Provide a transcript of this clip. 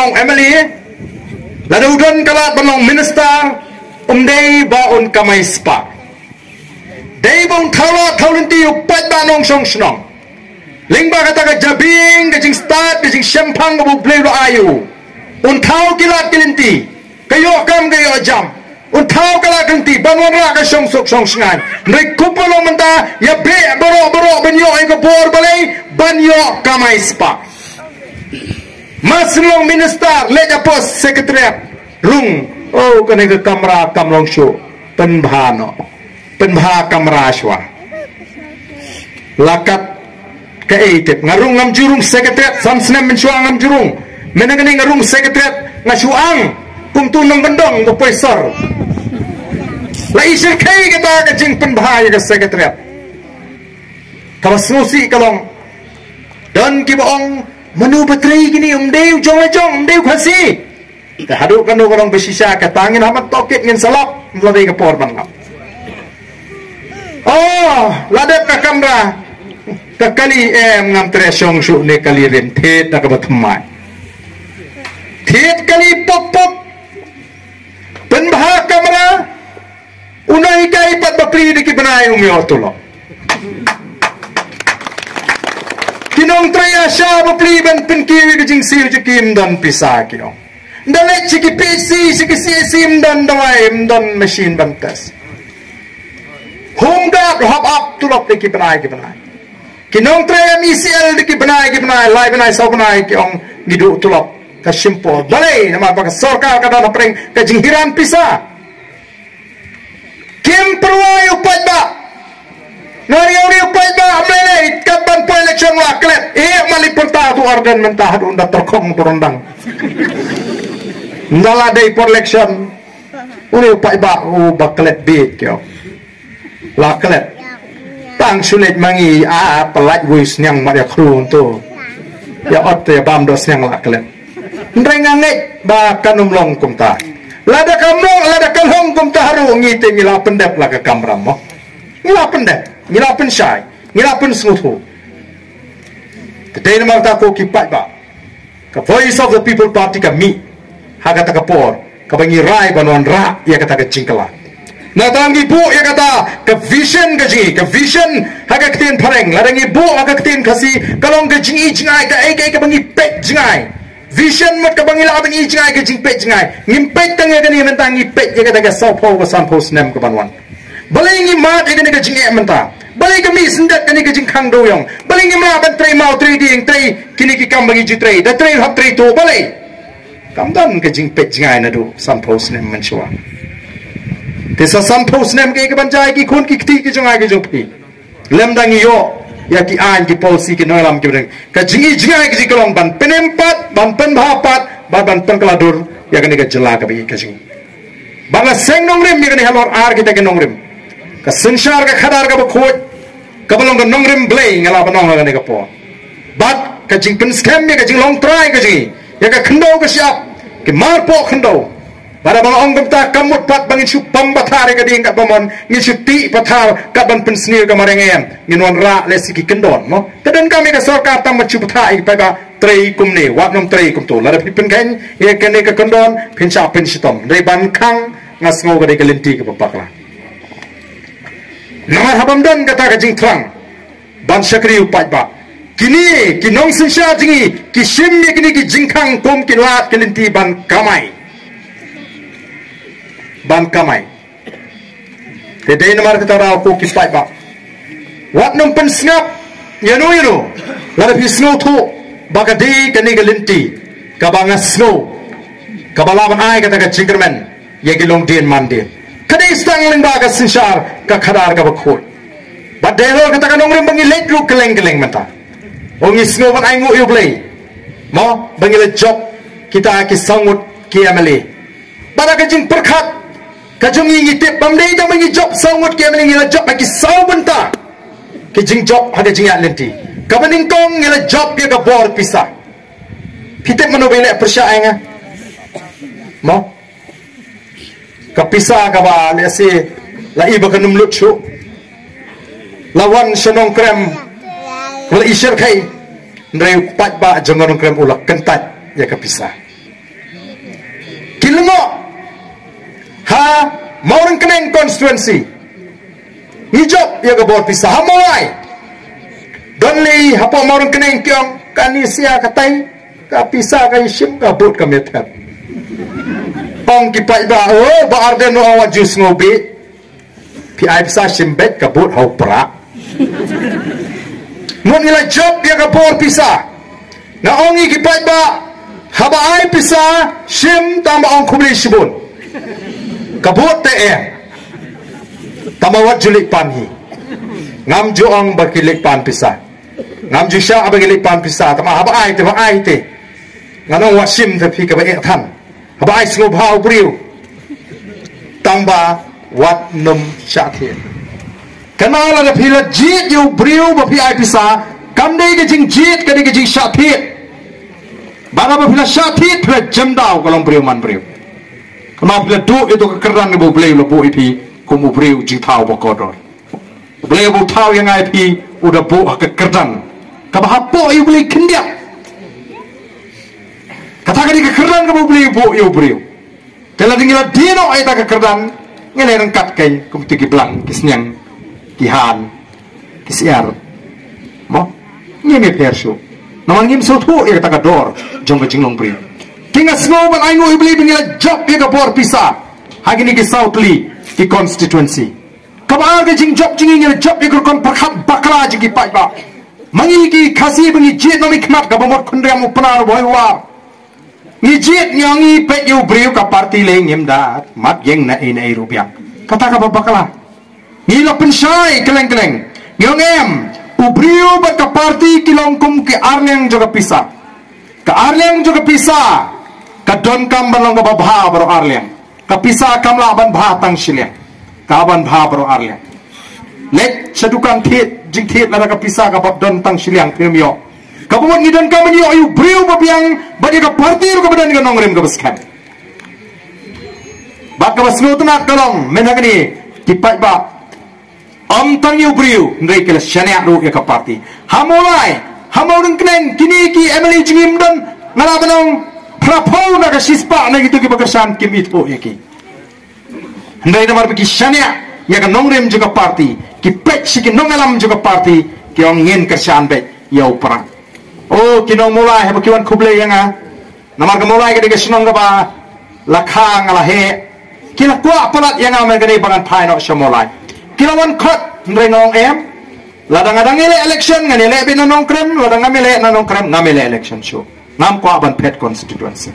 banong Emily lada udon kalat banong minister day baon kamay spa day bong thala thaulin ti upat banong song snong lingba kata ka jabing kajing start kajing syampang ka bublay lo ayu unthau kilat kilinti kayo kam kayo jam unthau kalat kilinti banwan ra ka song sok song sngan ndai kupolo menta ya be boro banyo ay ka por balay banyo kamay spa Maslong minister leja pos sekretariat rung oh kene ke kamera kamlong show penbhano penbha kamera shwa lakat ke etep ngarung ngam jurung sekretariat samsnem mensuang ngam jurung menengene ngarung sekretariat ngasuang kum tunong gendong ko profesor la isir kai kita ke jing penbha ya sekretariat kawasusi kalong dan kibaong menu betri gini umdeu jong khasi ka hadu kanu orang besisa ka tangin hamat toket ngin salap melalui ke por bangap oh ladep ka kamera ka kali ngam tresong su ne kali ren thet na ka batmai thet kali pop penbah kamera unai kai pat bapri di ki banai umyo tulo kinong traya sya bapli ban pinkiwi ke jing siu jikim dan pisa kinong dalek chiki PC chiki sim dan dawaim dan machine ban tes hongda hop up tulok de ki banai kinong traya MCL de ki banai lai banai sau banai kiong gidu tulok ka simple balai nama ba sarkar ka na preng ka jing hiran pisa kim perwai upat ba Nari upai ba amlele kapan po election waklet malipunta tu organ mentah unda terkong turundang ndala day por election uni upai ba baklet bit kyo laklet tang sulit mangi pelat wis nyang maria kru tu ya otte bam dos nyang laklet ndrenganget ba kanumlong kumta lada kamlong lada kalhong kumta haru ngite ngila pendep la ka kamram mo ngila pendep ngilapin syai, ngilapin semutu. Today nama kita ko kipat ba, ka Voice of the People Party ka mi, haga taka por, ka bangi rai banuan ra, ia kata ka cingkala. Na tangi bu ia kata ka vision ka jingi, ka vision haga ketin pareng, ladangi bu haga ketin kasi kalong ka jingi jingai ka ai ka bangi pet jingai. Vision mat ka bangi la bangi jingai ka jing pet jingai. Ngimpet tang ia kani mentangi pet ia kata ka sopo ka sampo snem ka banuan. Balingi mat ia kani ka jingi menta. Balik kami sendat kini ke jingkang doyong. Balik kami maban tray mau tray ding tray kini kita bagi jutray. Dah tray hap tray tu balik. Kamdan ke jingpet jingai nado sampos nem mencuat. Desa sampos nem ke banjai ki kun ki kti ki jingai ke jopi. Lem dang iyo ya ki an ki policy ki nolam ki bring. Ke jingai ke jikolong ban penempat ban penbapat ban penkeladur ya kini ke jela ke bagi ke jing. Bangga seng nongrim ya kini halor ar kita ke nongrim. Ka sensar ka khadar ka bakhot ka balong ka nongrim blay ngala banong ka ne ka po bat ka jing pen scam me ka jing long try ka jing ya ka khndo ka siap ki mar po khndo bara bang ong ta kamut pat bangin su pambathare ka ding ka bamon ngi suti pathar ka ban pen snir ka marengem nginwan ra le siki kendon mo kadan kami ka sarkar tam chu pathai pa ba trei kumne wat nom trei kum to la pen kan ye ka ne ka kendon pen cha pen sitom dei ban khang ngasngo ka de ka lenti ka papakla nama habam dan kata kajing terang ban syakri upat ba kini kinong sensya jingi kisim ni kini ki jingkang kom kinlat kelinti ban kamai tedai namar kata raw ko kipat ba wat nom pen snap yano lada pi snow thu bagadi kini kelinti kabanga snow kabalaban ai kata ka jingkerman ye kilong din mandin kadai stang lingba ka sinsar ka khadar ka bakhot badelo kata ka nongrim bangi late ru keleng mata ongi snow ban aingu yu play mo bangi le job kita ki sangut ki amali bada ka jing perkhat ka jungi ngitip bamdei jang bangi job sangut ki amali ngila job ki sau benta ki jing job hada jing lenti ka baning tong ngila job ki ka bor pisa pitep manobele persyaanga mo kapisa ka ba lesi la iba ka numlut chu lawan senong krem wala isir kai ndai pat ba jangan krem ulak kentat ya kapisa Ilmo ha Maurang Keneng constituency Hijab ya kabor pisah hamai Donli hapa Maurang Keneng kyong kanisia katai ka pisah ka isim ka bot ka metat Ong kipai ba ba arden no awak jus ngobi pi ai pisah simbet ka bot hau pra Mun ila job ya kabor pisah na ongi kipai ba haba ai pisah sim tama ong kubli sibun kabut te tamawat julik panhi ngam juong bakilik pan pisah ngam jusha abagilik pan pisah tama haba ai te nganong wasim te pi ka ba than haba ai slob hau briu tamba wat num shathe kanala da phila jit yu briu ba pi ai pisah kam dei ke jing jit ka dei ke jing shathe Baga ba pila syatit pila jemdau kalau beriu man beriu. Kenapa pila du itu kekeran ibu beliau lebu ipi kumu beriu jing tau bakodor. Beliau bu tau yang ipi udah bu kekeran. Kabahapo ibu beli kendiak. Katakan di kekeran kamu beliau bu ibu beriu. Kalau tinggal dino aita kekeran ngene rengkat kain kumu tigi belang kisnyang kihan kisiar. Mo ngene persu. Naman ngim sotu ya kata kador jong ke jinglong beri. Tinggal semua ban aingo ibli bingila job ya kabor pisah. Hagi ni ke Southly di constituency. Kabar ke jing job jing ngila job ya kon perkhat bakla jing ki pai ba. Mangi ki khasi bengi jet nomi khmat ka bomot khundriam upnar boy wa. Ni jet nyangi pet yu beri ka parti le ngim dat mat yeng na in ai rupiah. Kata ka bakla. Ni la pensai keleng-keleng. Nyong em Ubriu bat ka parti kilongkum ke Arliang juga pisah. Ke Arliang juga pisah. Ka don kam balong ka babha baro Arliang. Ka pisah kam laban bha tang siliang. Ka ban bha baro Arliang. Lek sedukan thit jing thit la ka pisah ka bab don tang siliang pirmio. Ka bumot ni don kam ni ayu briu babiang badi ka parti ru ka badan ka nongrem ka baskan. Bak ka basnu tunak kalong menagani tipai ba Tang yu briu ndai kela shania ru ka parti hamolai hamorung kneng kini ki emily jingim don ngala banong prapau na ka sispa na gitu ki bagasan kim itu yaki ndai namar ki shania ya ka nongrem juga parti ki pet si ki nongalam juga parti ki ong ngin ka shan be yau pra oh ki nong mulai ha ki wan kuble yanga namar ka mulai ka de snong ka ba lakha ngala he ki la kwa palat yanga me ka de bangan phai no shamolai Kilawan kot nong em ladang adang ele election ngane le binanong krem ladang ngamele nanong krem ngamele election show ngam ko aban pet constituency